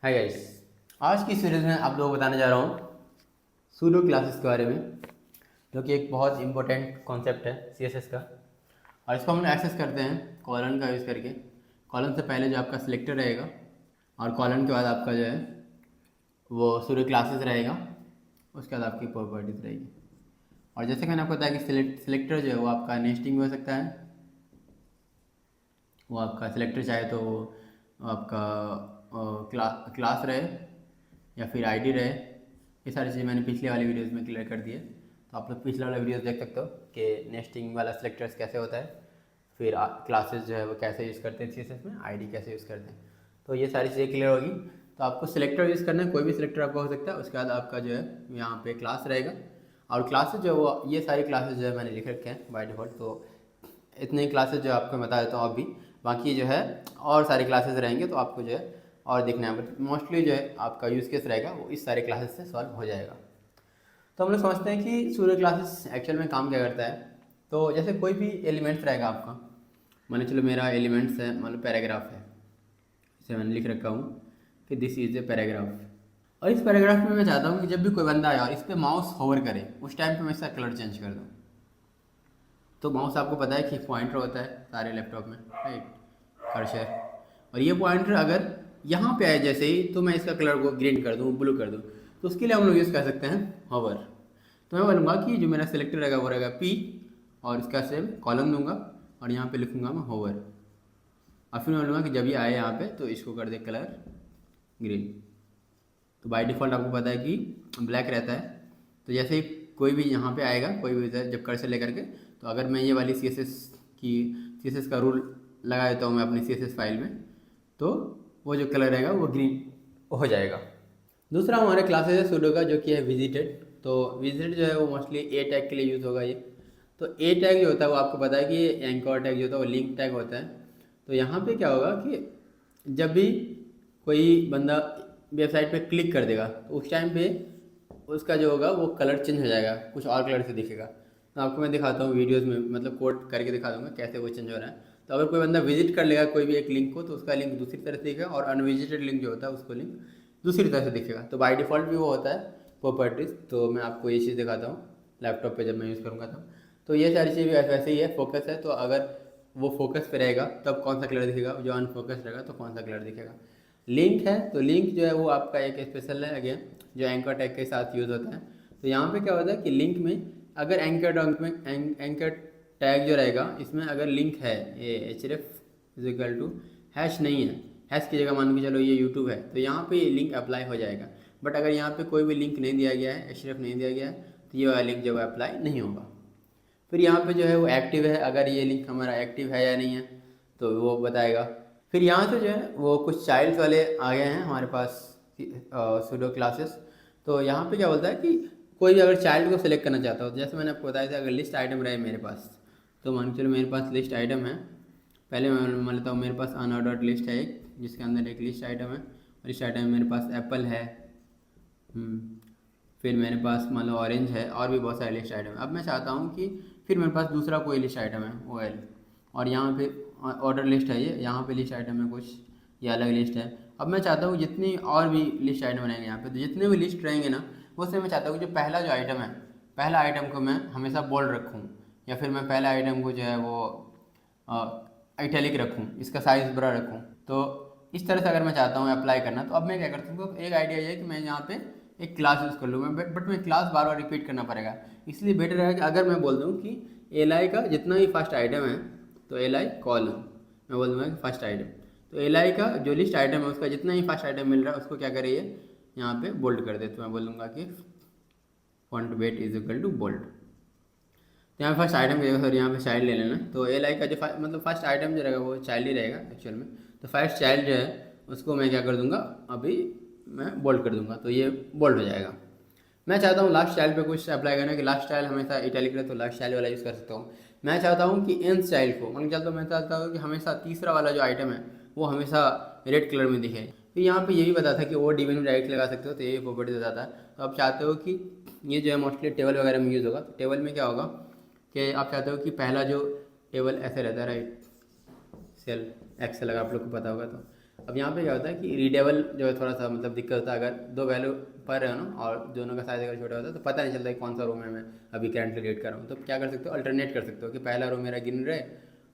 Hi guys. आज की series में आप लोगों को बताने जा रहा हूँ सूडो क्लासेस के बारे में, जो कि एक बहुत इंपॉर्टेंट कॉन्सेप्ट है सीएसएस का। और इसको हम एक्सेस करते हैं कॉलन का यूज़ करके। कॉलन से पहले जो आपका सिलेक्टर रहेगा और कॉलन के बाद आपका जो है वो सूडो क्लासेस रहेगा, उसके बाद आपकी प्रॉपर्टीज रहेगी। और जैसे कि मैंने आपको बताया कि सिलेक्टर जो है वो आपका नेस्टिंग हो सकता है। वो आपका सिलेक्टर चाहे तो आपका क्लास रहे या फिर आईडी रहे। ये सारी चीज़ें मैंने पिछले वाली वीडियोस में क्लियर कर दी है, तो आप लोग पिछले वाला वीडियोस देख सकते हो कि नेस्टिंग वाला सिलेक्टर्स कैसे होता है, फिर क्लासेस जो है वो कैसे यूज़ करते हैं सीएसएस में, आईडी कैसे यूज़ करते हैं। तो ये सारी चीज़ें क्लियर होगी। तो आपको सिलेक्टर यूज़ करना है, कोई भी सिलेक्टर आपका हो सकता है। उसके बाद आपका जो है यहाँ पे क्लास रहेगा, और क्लासेस जो है वो ये सारी क्लासेस जो है मैंने लिख रखे हैं बाय डिफ़ॉल्ट। तो इतने ही क्लासेस जो आपको बता देता हूँ अभी, बाकी जो है और सारी क्लासेस रहेंगे तो आपको जो है और देखना है। बट मोस्टली जो है आपका यूज़ केस रहेगा वो इस सारे क्लासेस से सॉल्व हो जाएगा। तो हम लोग समझते हैं कि सूर्य क्लासेस एक्चुअल में काम क्या करता है। तो जैसे कोई भी एलिमेंट्स रहेगा आपका, मान लो चलो मेरा एलिमेंट्स है, मान लो पैराग्राफ है, इसे मैंने लिख रखा हूँ कि दिस इज़ ए पैराग्राफ। और इस पैराग्राफ में मैं चाहता हूँ कि जब भी कोई बंदा आए और इस पर माउस होवर करे उस टाइम पे मैं इसका कलर चेंज कर दूँ। तो माउस आपको पता है कि पॉइंटर होता है सारे लैपटॉप में, राइट, कर्सर। और ये पॉइंटर अगर यहाँ पे आए जैसे ही, तो मैं इसका कलर को ग्रीन कर दूँ, ब्लू कर दूँ। तो उसके लिए हम लोग यूज़ कर सकते हैं होवर। तो मैं बोलूँगा कि जो मेरा सिलेक्टर रहेगा वो रहेगा पी, और इसका सेम कॉलम दूंगा और यहाँ पे लिखूँगा मैं होवर। और फिर मैं बोलूँगा कि जब ये आए यहाँ पे तो इसको कर दे कलर ग्रीन। तो बाय डिफ़ॉल्ट आपको पता है कि ब्लैक रहता है। तो जैसे ही कोई भी यहाँ पे आएगा, कोई भी जब कर्सर लेकर के, तो अगर मैं ये वाली सीएसएस का रूल लगा देता हूँ मैं अपनी सीएसएस फाइल में, तो वो जो कलर रहेगा वो ग्रीन हो जाएगा। दूसरा हमारे क्लासेस है सूडो का, जो कि है विजिटेड। तो विजिटेड जो है वो मोस्टली ए टैग के लिए यूज़ होगा ये। तो ए टैग जो होता है वो आपको पता है कि ये एंकर टैग जो होता है वो लिंक टैग होता है। तो यहाँ पे क्या होगा कि जब भी कोई बंदा वेबसाइट पे क्लिक कर देगा तो उस टाइम पे उसका जो होगा वो कलर चेंज हो जाएगा, कुछ और कलर से दिखेगा। तो आपको मैं दिखाता हूँ वीडियोस में, मतलब कोड करके दिखा दूंगा कैसे वो चेंज हो रहा है। तो अगर कोई बंदा विजिट कर लेगा कोई भी एक लिंक को, तो उसका लिंक दूसरी तरह से दिखेगा, और अनविजिटेड लिंक जो होता है उसको लिंक दूसरी तरह से दिखेगा। तो बाय डिफ़ॉल्ट भी वो होता है प्रॉपर्टीज़। तो मैं आपको ये चीज़ दिखाता हूँ लैपटॉप पे जब मैं यूज़ करूँगा तब। तो ये सारी चीज़ भी वैसे ही है, फोकस है। तो अगर वो फोकस पे रहेगा तब कौन सा कलर दिखेगा, जो अनफोकस रहेगा तो कौन सा कलर दिखेगा। लिंक है तो लिंक जो है वो आपका एक स्पेशल है अगेन, जो एंकर टैग के साथ यूज़ होता है। तो यहाँ पे क्या होता है कि लिंक में अगर एंकर टैग जो रहेगा इसमें अगर लिंक है, ये H F is equal to hash नहीं है, हैश की जगह मान के चलो ये यूट्यूब है, तो यहाँ पे ये लिंक अप्लाई हो जाएगा। बट अगर यहाँ पे कोई भी लिंक नहीं दिया गया है, एच नहीं दिया गया है, तो ये वाला लिंक जो है अप्लाई नहीं होगा। फिर यहाँ पे जो है वो एक्टिव है, अगर ये लिंक हमारा एक्टिव है या नहीं है तो वो बताएगा। फिर यहाँ से जो है वो कुछ चाइल्ड्स वाले आ गए हैं हमारे पास सूडो क्लासेस। तो यहाँ पे क्या बोलता है कि कोई भी अगर चाइल्ड को सिलेक्ट करना चाहता हो, तो जैसे मैंने आपको बताया था, अगर लिस्ट आइटम रहे मेरे पास, तो मान के चलो मेरे पास लिस्ट आइटम है। पहले मैं मान लेता हूँ मेरे पास अनऑर्डर्ड लिस्ट है एक, जिसके अंदर एक लिस्ट आइटम है, और लिस्ट आइटम में मेरे पास एप्पल है। फिर मेरे पास मान लो ऑरेंज है, और भी बहुत सारे लिस्ट आइटम है। अब मैं चाहता हूँ कि फिर मेरे पास दूसरा कोई लिस्ट आइटम है OL, और यहाँ पे ऑर्डर लिस्ट है ये, यहाँ पे लिस्ट आइटम है कुछ, ये अलग लिस्ट है। अब मैं चाहता हूँ जितनी और भी लिस्ट आइटम रहेंगे यहाँ पे, तो जितने भी लिस्ट रहेंगे ना, उससे मैं चाहता हूँ कि जो पहला जो आइटम है, पहला आइटम को मैं हमेशा बोल्ड रखूँ, या फिर मैं पहला आइटम को जो है वो इटैलिक रखूँ, इसका साइज़ बड़ा रखूँ। तो इस तरह से अगर मैं चाहता हूँ अप्लाई करना, तो अब मैं क्या करता हूँ, एक आइडिया ये है कि मैं यहाँ पे एक क्लास यूज़ कर लूँ मैं, बट मैं क्लास बार बार रिपीट करना पड़ेगा। इसलिए बेटर है कि अगर मैं बोल दूँ कि एल का जितना भी फर्स्ट आइटम है, तो एल कॉलम, मैं बोल दूँगा कि फर्स्ट आइटम, तो एल का जो लिस्ट आइटम है उसका जितना ही फर्स्ट आइटम मिल रहा है उसको क्या करिए, यहाँ पे बोल्ड कर दे। तो मैं बोलूँगा कि font weight is equal to bold. तो यहाँ फर्स्ट आइटम की जगह सर यहाँ पे चाइल्ड ले लेना। तो एल का जो मतलब फर्स्ट आइटम जो रहेगा वो चाइल्ड ही रहेगा एक्चुअल में। तो फर्स्ट चाइल्ड जो है उसको मैं क्या कर दूंगा, अभी मैं बोल्ड कर दूंगा, तो ये बोल्ड हो जाएगा। मैं चाहता हूँ लास्ट चाइल्ड पे कुछ अप्लाई करना, कि लास्ट चाइल्ड हमेशा इटैलिक रहे, तो लास्ट चाइल्ड वाला यूज़ कर सकता हूँ। मैं चाहता हूँ कि एंथ चाइल्ड को मान चलता हूँ, मैं चाहता हूँ कि हमेशा तीसरा वाला जो आइटम है वो हमेशा रेड कलर में दिखे। तो यहाँ पे ये भी बता था कि वो डिवीजन में डायरेक्ट लगा सकते हो, तो ये प्रॉपर्टी बताता है। तो आप चाहते हो कि ये जो है मोस्टली टेबल वगैरह में यूज़ होगा। तो टेबल में क्या होगा कि आप चाहते हो कि पहला जो टेबल ऐसे रहता है, राइट, सेल एक्सेल अगर आप लोग को पता होगा तो अब यहाँ पे क्या होता है कि रीडेबल जो है थोड़ा सा मतलब दिक्कत होता है, अगर दो वैल्यू पढ़ रहे हो ना और दोनों का साइज अगर छोटा होता है तो पता नहीं चलता कि कौन सा रो में मैं अभी करंटली रीड कर रहा हूँ। तो क्या कर सकते हो, अल्टरनेट कर सकते हो कि पहला रो मेरा ग्रीन रहे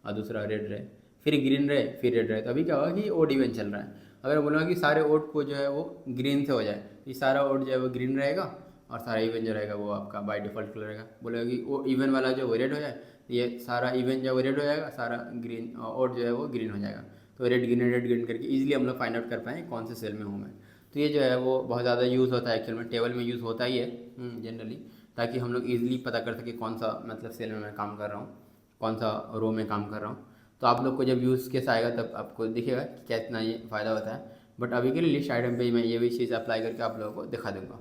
और दूसरा रेड रहे, फिर ग्रीन रहे फिर रेड रहे। तो अभी क्या होगा कि ओड इवन चल रहा है। अगर बोलूँगा कि सारे ओड को जो है वो ग्रीन से हो जाए, ये सारा ओड जो है वो ग्रीन रहेगा और सारा इवन जो रहेगा वो आपका बाय डिफ़ॉल्ट कलर रहेगा। बोलेगा कि वो इवन वाला जो वो रेड हो जाए, ये सारा इवन जो है वो रेड हो जाएगा, सारा ग्रीन ओड जो है वो ग्रीन हो जाएगा। तो रेड ग्रीन करके इजीली हम लोग फाइंड आउट कर पाएँ कौन से सेल में हूँ मैं। तो ये जो है वो बहुत ज़्यादा यूज़ होता है, एक्चुअल में टेबल में यूज़ होता ही है जनरली, ताकि हम लोग ईजिली पता कर सके कौन सा मतलब सेल में मैं काम कर रहा हूँ, कौन सा रो में काम कर रहा हूँ। तो आप लोग को जब यूज़ केस आएगा तब आपको दिखेगा कि कितना ये फ़ायदा होता है। बट अभी के लिए लिस्ट आइटम पे मैं ये भी चीज़ अप्लाई करके आप लोगों को दिखा दूँगा।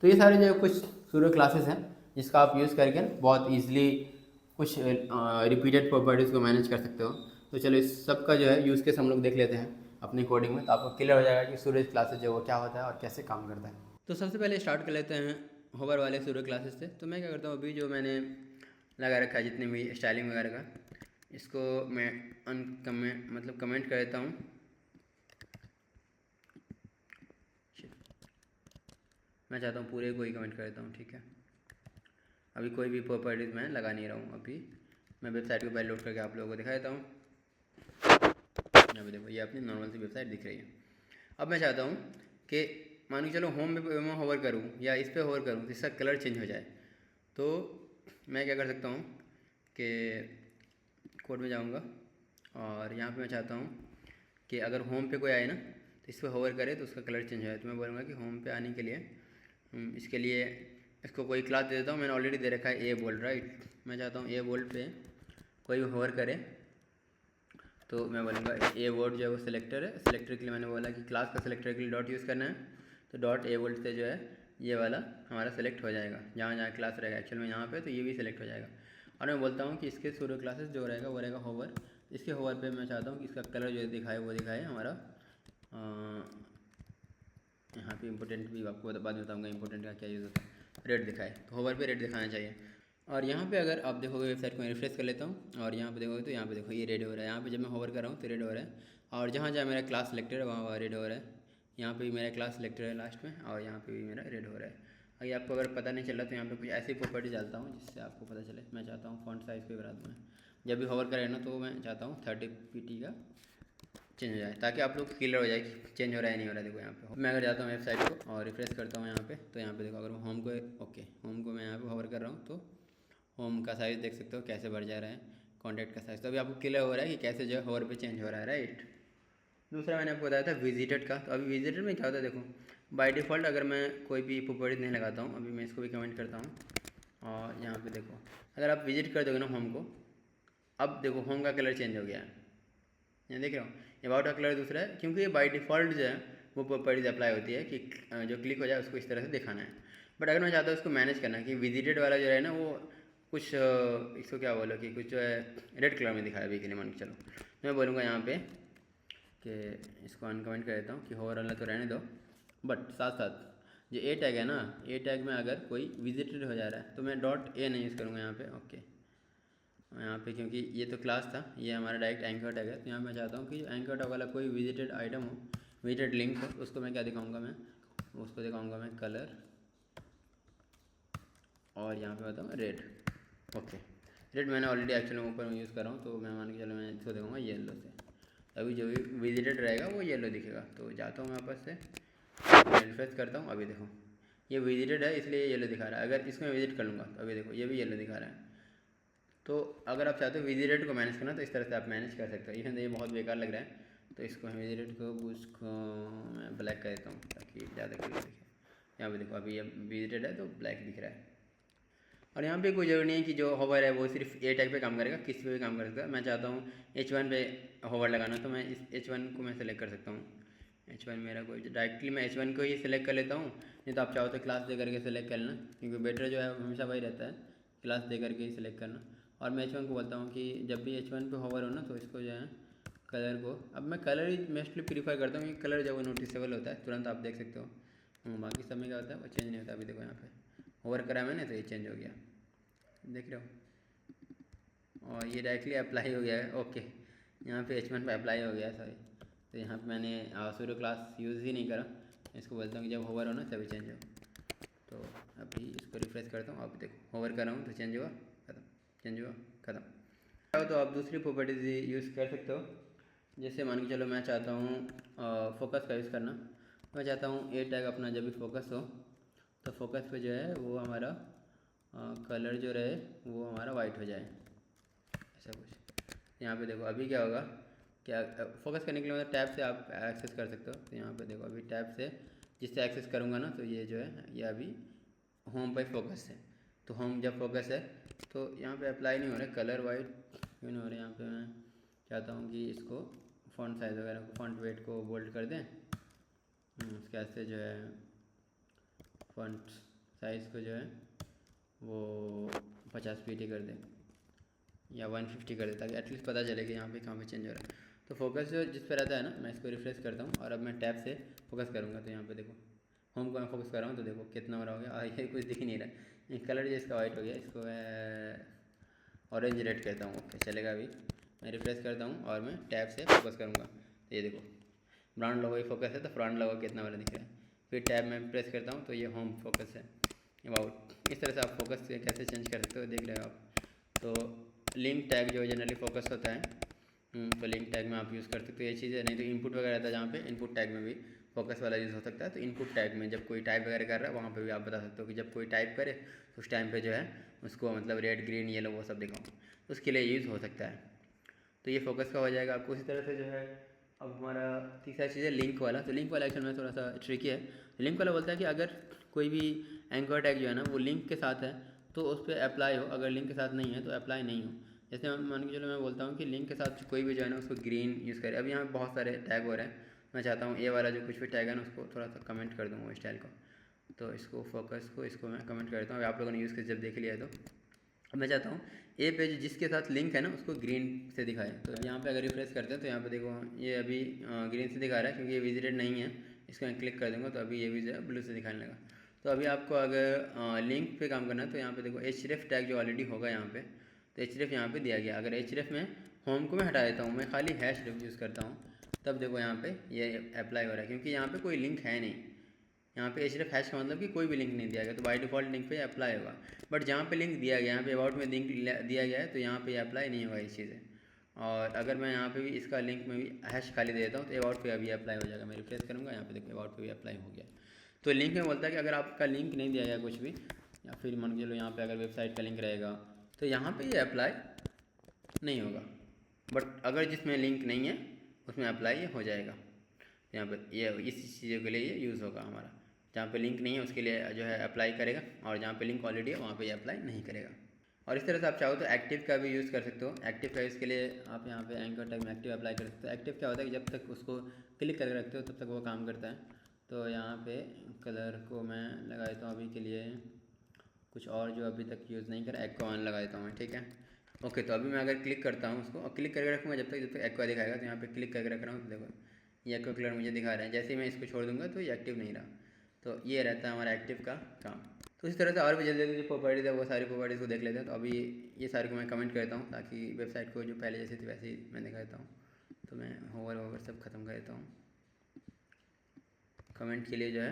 तो ये सारे जो कुछ शुरू क्लासेस हैं जिसका आप यूज़ करके बहुत ईजिली कुछ रिपीटेड प्रॉपर्टीज़ को मैनेज कर सकते हो। तो चलो इस सब का जो है यूज़ केस हम लोग देख लेते हैं अपनी कोडिंग में, तो आपको क्लियर हो जाएगा कि सूर्य क्लासेस जो वो क्या होता है और कैसे काम करता है। तो सबसे पहले स्टार्ट कर लेते हैं होवर वाले सूर्य क्लासेस से। तो मैं क्या करता हूँ, अभी जो मैंने लगा रखा है जितने भी स्टाइलिंग वगैरह का, इसको मैं मतलब कमेंट कर देता हूँ। मैं चाहता हूँ पूरे को ही कमेंट कर देता हूँ, ठीक है। अभी कोई भी प्रॉपर्टीज़ मैं लगा नहीं रहा हूँ। अभी मैं वेबसाइट को पहले लोड करके आप लोगों को दिखा देता हूँ। अभी देखो ये अपनी नॉर्मल सी वेबसाइट दिख रही है। अब मैं चाहता हूँ कि मान के चलो होम पे मैं होवर करूँ या इस पर होवर करूँ तो इसका कलर चेंज हो जाए। तो मैं क्या कर सकता हूँ कि कोड में जाऊँगा और यहाँ पे मैं चाहता हूँ कि अगर होम पे कोई आए ना तो इस पर होवर करे तो उसका कलर चेंज हो जाए। तो मैं बोलूँगा कि होम पे आने के लिए इसके लिए इसको कोई क्लास दे देता हूँ। मैंने ऑलरेडी दे रखा है ए बोल्ड, राइट। मैं चाहता हूँ ए बोल्ड पे कोई भी होवर करे तो मैं बोलूँगा ए बोल्ड जो है वो सिलेक्टर है। सिलेक्टर के लिए मैंने बोला कि क्लास का सिलेक्टर के लिए डॉट यूज़ करना है। तो डॉट ए बोल्ड से जो है ये वाला हमारा सेलेक्ट हो जाएगा, जहाँ जहाँ क्लास रहेगा एक्चुअल में यहाँ पे, तो ये भी सिलेक्ट हो जाएगा। और मैं बोलता हूँ कि इसके सूर्य क्लासेस जो रहेगा वो रहेगा होवर। इसके होवर पे मैं चाहता हूँ कि इसका कलर जो दिखाए वो दिखाए हमारा यहाँ पे इंपॉर्टेंट भी आपको बाद में बताऊँगा इंपॉर्टेंट का क्या यूज़ होता है, रेड दिखाए। तो होवर पे रेड दिखाना चाहिए। और यहाँ पे अगर आप देखोगे वेबसाइट को मैं रिफ्रेश कर लेता हूँ और यहाँ पे देखोगे तो यहाँ पे देखो ये रेड हो रहा है। यहाँ पे जब मैं होवर कर रहा हूँ तो रेड हो रहा है, और जहाँ जहाँ मेरा क्लास सिलेक्टेड है वहाँ रेड हो रहा है। यहाँ पे भी मेरा क्लास सिलेक्टेड है लास्ट में, और यहाँ पे भी मेरा रेड हो रहा है। अगर आपको अगर पता नहीं चल रहा तो यहाँ पे कुछ ऐसी प्रॉपर्टी डालता हूँ जिससे आपको पता चले। मैं चाहता हूँ फॉन्ट साइज़ को बढ़ा दूँ मैं, जब भी होवर करें ना तो मैं चाहता हूँ 30 pt का चेंज हो जाए, ताकि आप लोग क्लियर हो जाए कि चेंज हो रहा है नहीं हो रहा है। देखो यहाँ पे मैं अगर जाता हूँ वेबसाइट को और रिफ्रेश करता हूँ यहाँ पे, तो यहाँ पे देखो अगर होम को ओके होम को मैं यहाँ पे होवर कर रहा हूँ तो होम का साइज़ देख सकते हो कैसे बढ़ जा रहा है, कॉन्टैक्ट का साइज़। तो अभी आपको क्लियर हो रहा है कि कैसे जो है होवर पे चेंज हो रहा है, राइट। दूसरा मैंने आपको बताया था विजिटेड का। तो अभी विजिटेड में क्या होता है, देखो बाय डिफ़ॉल्ट अगर मैं कोई भी प्रॉपर्टी नहीं लगाता हूँ, अभी मैं इसको भी कमेंट करता हूँ और यहाँ पे देखो अगर आप विजिट कर दोगे ना होम को, अब देखो होम का कलर चेंज हो गया है, यहाँ देख रहे हो। अबाउट का कलर दूसरा है क्योंकि ये बाय डिफ़ॉल्ट जो है वो प्रॉपर्टीज अप्लाई होती है कि जो क्लिक हो जाए उसको इस तरह से दिखाना है। बट अगर मैं चाहता हूँ उसको मैनेज करना कि विजिटेड वाला जो है ना वो कुछ इसको क्या बोलो कि कुछ जो है रेड कलर में दिखाया अभी के लिए मान के चलो। तो मैं बोलूँगा यहाँ पे कि इसको अनकमेंट कर देता हूँ कि होवर वाला तो रहने दो, बट साथ साथ जो ए टैग है ना, ए टैग में अगर कोई विजिटेड हो जा रहा है तो मैं डॉट ए नहीं यूज़ करूँगा यहाँ पे, ओके। यहाँ पे क्योंकि ये तो क्लास था, ये हमारा डायरेक्ट एंकर टैग है, तो यहाँ मैं चाहता हूँ कि एंकर टैग वाला कोई विजिटेड आइटम हो, विजिटेड लिंक हो, उसको मैं क्या दिखाऊँगा, मैं उसको दिखाऊँगा मैं कलर, और यहाँ पे बताऊँ रेड, ओके। रेड मैंने ऑलरेडी एक्चुअली ऊपर में यूज़ कर रहा हूँ, तो मैं मान के चलो मैं इसको दिखाऊँगा येलो से। अभी जो भी विजिटेड रहेगा वो येलो दिखेगा। तो जाता हूँ मैं वापस से रिफ्रेश करता हूँ, अभी देखो ये विजिटेड है इसलिए येलो दिखा रहा है। अगर इसमें विजिट कर लूँगा तो अभी देखो ये भी येलो दिखा रहा है। तो अगर आप चाहते हो विजिटेड को मैनेज करना तो इस तरह से आप मैनेज कर सकते हो। इवन ये बहुत बेकार लग रहा है तो इसको हम विजिटेड को उसको मैं ब्लैक कर देता हूँ ताकि ज़्यादा क्लियर दिखे। यहाँ पे देखो अभी ये विजिटेड है तो ब्लैक दिख रहा है। और यहाँ पे कोई ज़रूरी नहीं है कि जो होवर है वो सिर्फ ए टैग पे काम करेगा, किसी पे भी काम कर सकता है। मैं चाहता हूँ H1 पे होवर लगाना तो मैं इस H1 को मैं सेलेक्ट कर सकता हूँ। H1 मेरा कोई डायरेक्टली मैं H1 को ही सिलेक्ट कर लेता हूँ, नहीं तो आप चाहो तो क्लास दे करके सेलेक्ट कर लेना, क्योंकि बेटर जो है हमेशा वही रहता है क्लास दे करके ही सिलेक्ट करना। और मैं H1 को बोलता हूँ कि जब भी H1 पे होवर हो ना तो इसको जो है कलर को, अब मैं कलर ही मोस्टली प्रीफर करता हूँ कि कलर जो वो नोटिसेबल होता है, तुरंत आप देख सकते हो। बाकी सब में क्या होता है वो चेंज नहीं होता। अभी देखो यहाँ पे होवर करा मैंने तो ये चेंज हो गया, देख रहे हो। और ये डायरेक्टली अप्लाई हो गया है, ओके। यहाँ पे H1 पे अप्लाई हो गया है, सॉरी। तो यहाँ पे मैंने सूर्य क्लास यूज़ ही नहीं करा। इसको बोलता हूँ कि जब होवर हो ना तभी चेंज हो। तो अभी इसको रिफ्रेश करता हूँ, आप देखो होवर कर रहा हूँ तो चेंज हुआ, खत्म, चेंज हुआ, खत्म। तो आप दूसरी प्रॉपर्टीज यूज़ कर सकते हो। जैसे मान के चलो मैं चाहता हूँ फोकस का यूज़ करना। मैं चाहता हूँ ए टैग अपना जब भी फोकस हो तो फोकस पे जो है वो हमारा कलर जो रहे वो हमारा वाइट हो जाए, ऐसा कुछ। यहाँ पे देखो अभी क्या होगा, क्या फोकस करने के लिए मतलब टैब से आप एक्सेस कर सकते हो। तो यहाँ पे देखो अभी टैब से जिससे एक्सेस करूँगा ना तो ये जो है ये अभी होम पे फोकस है। तो होम जब फोकस है तो यहाँ पे अप्लाई नहीं हो रहा है, कलर वाइट क्यों नहीं हो रहा है। यहाँ पे मैं चाहता हूँ कि इसको फ़ॉन्ट साइज़ वगैरह को फ़ॉन्ट वेट को बोल्ड कर दें। उसके वास्ते जो है फ़ॉन्ट साइज़ को जो है वो 50 पीटी कर दें या 150 कर दें, ताकि एटलीस्ट पता चले कि यहाँ पे कहाँ पे चेंज हो रहा है। तो फोकस जो जिस पे रहता है ना, मैं इसको रिफ्रेश करता हूँ और अब मैं टैब से फोकस करूँगा तो यहाँ पे देखो होम को मैं फोकस कर रहा हूँ तो देखो कितना हो रहा हो गया। और ये कुछ दिख नहीं रहा है, कलर जो इसका वाइट हो गया, इसको मैं ऑरेंज रेड कहता हूँ। ओके चलेगा। अभी मैं रिफ्रेश करता हूँ और मैं टैब से फोकस करूँगा तो ये देखो ब्रांड लोगो ही फोकस है, तो फ्रंट लोगो कितना वाला दिख रहा है। फिर टैब में प्रेस करता हूँ तो ये होम फोकस है, अबाउट। इस तरह से आप फोकस कैसे चेंज कर सकते हो देख रहे हो आप। तो लिंक टैग जो जनरली फोकस होता है, तो लिंक टैग में आप यूज़ कर सकते हो ये चीज़ें। नहीं तो इनपुट वगैरह रहता है जहाँ पे इनपुट टैग में भी फोकस वाला यूज़ हो सकता है। तो इनपुट टैग में जब कोई टाइप वगैरह कर रहा है वहाँ पे भी आप बता सकते हो कि जब कोई टाइप करे तो उस टाइम पे जो है उसको मतलब रेड ग्रीन येलो वो सब दिखाओ, उसके लिए यूज़ हो सकता है। तो ये फोकस का हो जाएगा आपको। उसी तरह से जो है अब हमारा तीसरा चीज़ है लिंक वाला। तो लिंक वाला एक्शन में थोड़ा सा ट्रिकी है। लिंक वाला बोलता है कि अगर कोई भी एंकर टैग जो है ना वो लिंक के साथ है तो उस पर अप्लाई हो, अगर लिंक के साथ नहीं है तो अप्लाई नहीं हो। जैसे मान के चलो मैं बोलता हूँ कि लिंक के साथ कोई भी जो है ना उसको ग्रीन यूज़ करे। अब यहाँ बहुत सारे टैग हो रहे हैं, मैं चाहता हूँ ए वाला जो कुछ भी टैग है ना उसको थोड़ा सा कमेंट कर दूँ वो स्टाइल को। तो इसको फोकस को इसको मैं कमेंट करता हूँ। आप लोगों ने यूज़ कर जब देख लिया है तो अब मैं चाहता हूँ ए पेज जिसके साथ लिंक है ना उसको ग्रीन से दिखाए। तो यहाँ पे अगर रिफ्रेश करते हैं तो यहाँ पे देखो ये अभी ग्रीन से दिखा रहा है क्योंकि ये विजिटेड नहीं है। इसको मैं क्लिक कर दूँगा तो अभी ये भी जो है ब्लू से दिखाने लगा। तो अभी आपको अगर लिंक पे काम करना है तो यहाँ पे देखो href टैग जो ऑलरेडी होगा यहाँ पे, तो href यहाँ पे दिया गया। अगर href में होम को मैं हटा देता हूँ, मैं खाली #ref यूज़ करता हूँ, तब देखो यहाँ पे ये अप्लाई हो रहा है क्योंकि यहाँ पे कोई लिंक है नहीं। यहाँ पे href हैश का मतलब कि कोई भी लिंक नहीं दिया गया, तो बाय डिफ़ॉल्ट लिंक पे अप्लाई होगा। बट जहाँ पे लिंक दिया गया, यहाँ पे अबाउट में लिंक दिया गया है तो यहाँ पे अप्लाई नहीं होगा ये चीज़ें। और अगर मैं यहाँ पे भी इसका लिंक में भी हैश खाली दे देता हूँ तो अबाउट पे अभी अप्लाई हो जाएगा। मैं रिफ्रेश करूँगा, यहाँ पे देखो अबाउट पे भी अप्लाई हो गया। तो लिंक में बोलता है कि अगर आपका लिंक नहीं दिया गया कुछ भी, या फिर मान के चलो यहाँ पे अगर वेबसाइट का लिंक रहेगा तो यहाँ पे ये अप्लाई नहीं होगा। बट अगर जिसमें लिंक नहीं है उसमें अप्लाई हो जाएगा। यहाँ पर ये इस चीज़ों के लिए ये यूज़ होगा हमारा। जहाँ पे लिंक नहीं है उसके लिए जो है अप्लाई करेगा, और जहाँ पे लिंक ऑलरेडी है वहाँ पे ये अप्लाई नहीं करेगा। और इस तरह से आप चाहो तो एक्टिव का भी यूज़ कर सकते हो। एक्टिव का इसके लिए आप यहाँ पे एंकर टैग में एक्टिव अप्लाई कर सकते हो। एक्टिव क्या होता है कि जब तक उसको क्लिक करके रखते हो तब तक वो काम करता है। तो यहाँ पे कलर को मैं लगा देता हूँ अभी के लिए कुछ और जो अभी तक यूज़ नहीं करा, एक्वा वन लगा देता हूँ मैं, ठीक है। ओके तो अभी मैं अगर क्लिक करता हूँ उसको और क्लिक करके रखूँगा जब तक एक्वा दिखाएगा। तो यहाँ पे क्लिक करके रख रहा हूँ तो देखो ये एक्वा कलर मुझे दिखा रहा है। जैसे ही मैं इसको छोड़ दूँगा तो ये एक्टिव नहीं रहा। तो ये रहता है हमारा एक्टिव का काम। तो इस तरह से और भी जल्दी जल्दी जो प्रॉपर्टीज़ है वो सारी प्रॉपर्टीज़ को देख लेते हैं। तो अभी ये सारी को मैं कमेंट करता हूँ ताकि वेबसाइट को जो पहले जैसी थी वैसे ही मैं दिखा देता हूँ। तो मैं होवर सब ख़त्म कर देता हूँ। कमेंट के लिए जो है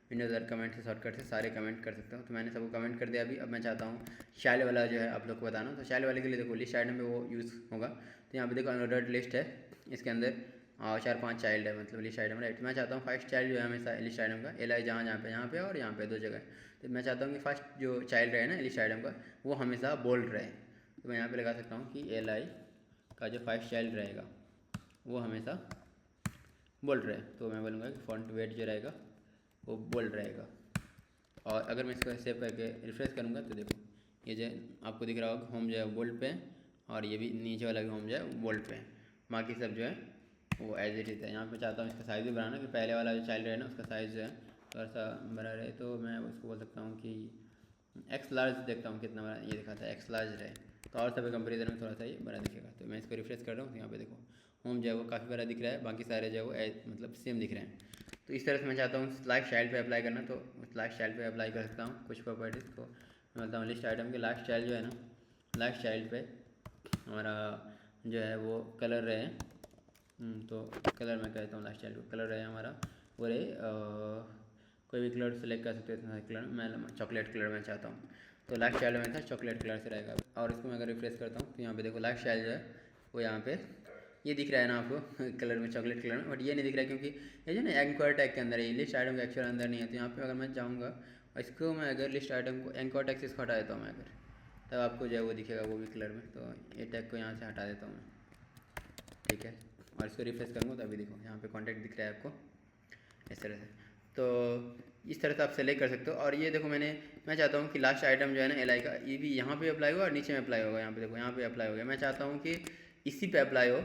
विंडोज़ और कमेंट से शॉर्टकट से सारे कमेंट कर सकता हूँ। तो मैंने सबको कमेंट कर दिया अभी। अब मैं चाहता हूँ शैल वाला जो है आप लोग को बताना। तो शैल वाले के लिए देखो लिस्ट आइटम पे वो यूज़ होगा। तो यहाँ पे देखो अनऑर्डर्ड लिस्ट है, इसके अंदर 4-5 चाइल्ड है, मतलब लिस्ट आइटम राइट। मैं चाहता हूँ फर्स्ट चाइल्ड जो है हमेशा लिस्ट आइटम का एल आई जहाँ यहाँ पे और यहाँ पे 2 जगह। तो मैं चाहता हूँ कि फर्स्ट जो चाइल्ड रहे ना लिस्ट आइटम का वो हमेशा बोल्ड रहे। तो मैं यहाँ पर लगा सकता हूँ कि एल आई का जो फर्स्ट चाइल्ड रहेगा वो हमेशा बोल्ड रहे। तो मैं बोलूँगा कि फॉन्ट वेट जो रहेगा वो बोल्ड रहेगा। और अगर मैं इसको सेव करके रिफ्रेश करूँगा तो देखो ये जो आपको दिख रहा होगा होम जो है बोल्ड पे, और ये भी नीचे वाला भी होम जो है बोल्ड पे। बाकी सब जो है वो एज इट इज़ है। यहाँ पे चाहता हूँ इसका साइज़ भी बढ़ाना कि पहले वाला जो चाइल्ड रहे ना उसका साइज़ जो है थोड़ा सा बड़ा रहे। तो मैं उसको बोल सकता हूँ कि एक्स लार्ज देखता हूँ कितना बड़ा ये दिखाता है, एक्स लार्ज रहे तो और सभी कंपेरिजन में थोड़ा सा ये बड़ा दिखेगा। तो मैं इसको रिफ्रेश कर रहा हूँ तो यहाँ पे देखो होम जो है वो काफ़ी बड़ा दिख रहा है, बाकी सारे जो है वो मतलब सेम दिख रहे हैं। तो इस तरह से मैं चाहता हूँ लास्ट चाइल्ड पे अप्लाई करना, तो लास्ट चाइल्ड पे अप्लाई कर सकता हूँ कुछ प्रॉपर्टीज़ को। मैं बोलता हूँ लिस्ट आइटम के लास्ट चाइल्ड जो है ना, लास्ट चाइल्ड पे हमारा जो है वो कलर रहे तो कलर मैं कहता हूँ लास्ट चाइल्ड को, कलर है हमारा वो रहे कोई भी कलर सेलेक्ट कर सकते हो। कलर मैं चॉकलेट कलर में चाहता हूँ, तो लास्ट चाइल्ड में था चॉकलेट कलर से रहेगा। और इसको मैं अगर रिफ्रेश करता हूँ तो यहाँ पे देखो लास्ट चाइल्ड जो है वो यहाँ पे ये दिख रहा है ना आपको कलर में, चॉकलेट कलर में, बट ये नहीं दिख रहा है क्योंकि ये जो ना एंकर टैग के अंदर है, लिस्ट आइटम के एक्चुअल अंदर नहीं है। तो यहाँ पे अगर मैं चाहूँगा इसको मैं अगर लिस्ट आइटम को एंकर टैग से इसको हटा देता हूँ मैं अगर, तब आपको जो है वो दिखेगा वो भी कलर में। तो ये टैग को यहाँ से हटा देता हूँ मैं, ठीक है। और इसको रिफ्रेश करूँगा तो अभी देखो यहाँ पे कॉन्टैक्ट दिख रहा है आपको इस तरह से। तो इस तरह से आप सेलेक्ट कर सकते हो। और ये देखो मैं चाहता हूँ कि लास्ट आइटम जो है ना एल आई का, ये भी यहाँ पे अप्लाई होगा और नीचे में अप्लाई होगा। यहाँ पे देखो यहाँ पे अप्लाई हो गया। मैं चाहता हूँ कि इसी पे अप्लाई हो,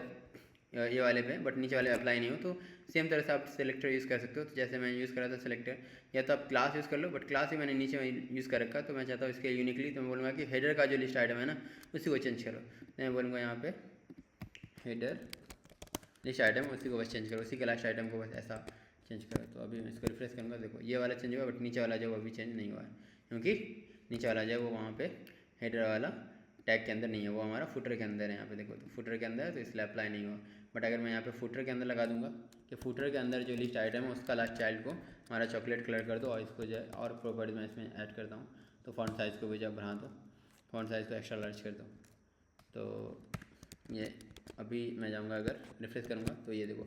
ये वाले पे, बट नीचे वाले अप्लाई नहीं हो। तो सेम तरह से आप सेलेक्टर यूज़ कर सकते हो। तो जैसे मैं यूज़ करा था सेलेक्टर, या तो आप क्लास यूज़ कर लो, बट क्लास ही मैंने नीचे में यूज़ कर रखा। तो मैं चाहता हूँ इसके यूनिकली, तो मैं बोलूँगा कि हेडर का जो लिस्ट आइटम है ना उसी को चेंज करो। तो मैं बोलूँगा यहाँ पे हेडर लिस्ट आइटम, उसी को बस चेंज करो, उसी के लास्ट आइटम को बस ऐसा चेंज करो। तो अभी मैं इसको रिफ्रेश करूँगा, देखो ये वाला चेंज हुआ, बट नीचे वाला जो वो अभी चेंज नहीं हुआ है, क्योंकि नीचे वाला जो है वो वहाँ पे हेडर वाला टैग के अंदर नहीं है, वो हमारा फुटर के अंदर है। यहाँ पे देखो तो फुटर के अंदर है, तो इसलिए अप्लाई नहीं हुआ। बट अगर मैं यहाँ पे फुटर के अंदर लगा दूंगा कि फुटर के अंदर जो लिस्ट आइटम है उसका लास्ट चाइल्ड को हमारा चॉकलेट कलर कर दो, और इसको जो है और प्रॉपर्टीज में इसमें ऐड करता हूँ। तो फॉन्ट साइज़ को भी जब बढ़ा दो, फॉन्ट साइज़ को एक्स्ट्रा लार्ज कर दो। तो ये अभी मैं जाऊँगा अगर रिफ्रेश करूँगा तो ये देखो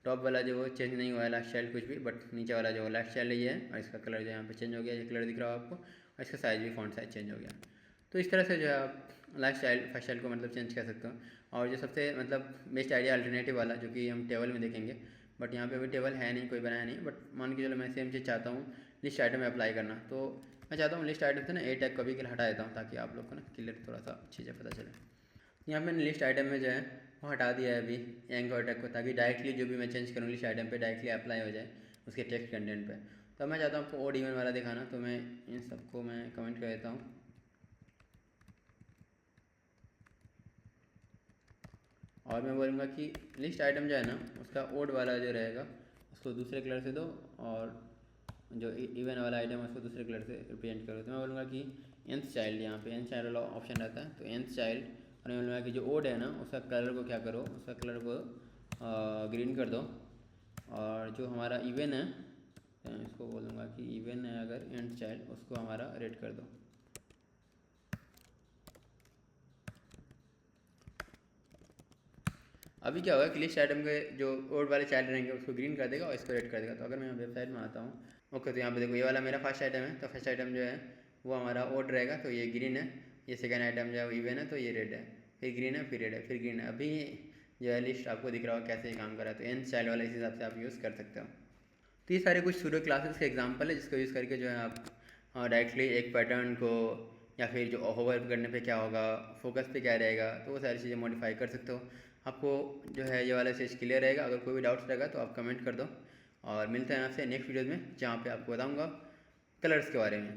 टॉप वाला जो वो चेंज नहीं हुआ है लास्ट चाइल्ड कुछ भी, बट नीचे वाला जो लास्ट चाइल्ड ये है, और इसका कलर जो यहाँ पे चेंज हो गया, ये कलर दिख रहा हो आपको, और इसका साइज़ भी फॉन्ट साइज़ चेंज हो गया। तो इस तरह से जो है आप लास्ट चाइल्ड फर्स्ट चाइल्ड को मतलब चेंज कर सकते हो। और जो सबसे मतलब बेस्ट आइडिया अल्टरनेटिव वाला, जो कि हम टेबल में देखेंगे, बट यहाँ पे अभी टेबल है नहीं, कोई बनाया नहीं, बट मान के चलो मैं सेम चीज़ चाहता हूँ लिस्ट आइटम में अप्लाई करना। तो मैं चाहता हूँ लिस्ट आइटम से ना ए टैग कभी के लिए हटा देता हूँ, ताकि आप लोग को ना क्लियर थोड़ा सा चीज़ें पता चले। यहाँ पे मैंने लिस्ट आइटम में जो है वो हटा दिया है अभी एंकर टैग को, ताकि डायरेक्टली जो भी मैं चेंज करूँ लिस्ट आइटम पे डायरेक्टली अप्लाई हो जाए उसके टेक्स्ट कंटेंट पे। तो मैं चाहता हूँ आपको ओड इवन वाला दिखाना, तो मैं इन सबको मैं कमेंट कर देता हूँ। और मैं बोलूँगा कि लिस्ट आइटम जो है ना उसका ओड वाला जो रहेगा उसको दूसरे कलर से दो, और जो इवन वाला आइटम है उसको दूसरे कलर से रिप्रेजेंट करो। तो मैं बोलूँगा कि nth चाइल्ड, यहाँ पे nth चाइल्ड वाला ऑप्शन रहता है, तो nth चाइल्ड। और मैं बोलूँगा कि जो ओड है ना उसका कलर को क्या करो, उसका कलर को ग्रीन कर दो। और जो हमारा इवन है, तो इसको बोलूँगा कि इवन है अगर nth चाइल्ड, उसको हमारा रेड कर दो। अभी क्या होगा कि लिस्ट आइटम के जो ओड वाले चाइल्ड रहेंगे उसको ग्रीन कर देगा और इसको रेड कर देगा। तो अगर मैं वेबसाइट में आता हूँ, ओके, तो यहाँ पे देखो ये वाला मेरा फर्स्ट आइटम है, तो फर्स्ट आइटम जो है वो हमारा ओड रहेगा, तो ये ग्रीन है। ये सेकंड आइटम जो है वो इवन है, तो ये रेड है, फिर ग्रीन है, फिर रेड है, फिर ग्रीन है। अभी जो है लिस्ट आपको दिख रहा हो कैसे ये काम कर रहा है। तो nth चाइल्ड वाला इस हिसाब से आप यूज़ कर सकते हो। तो ये सारे कुछ सूडो क्लासेस के एग्जाम्पल है, जिसको यूज़ करके जो है आप डायरेक्टली एक पैटर्न को, या फिर जो होवर करने पे क्या होगा, फोकस पे क्या रहेगा, तो वो सारी चीज़ें मॉडिफाई कर सकते हो। आपको जो है ये वाला चीज़ क्लियर रहेगा। अगर कोई भी डाउट्स रहेगा तो आप कमेंट कर दो, और मिलते हैं आपसे नेक्स्ट वीडियो में, जहाँ पे आपको बताऊँगा कलर्स के बारे में।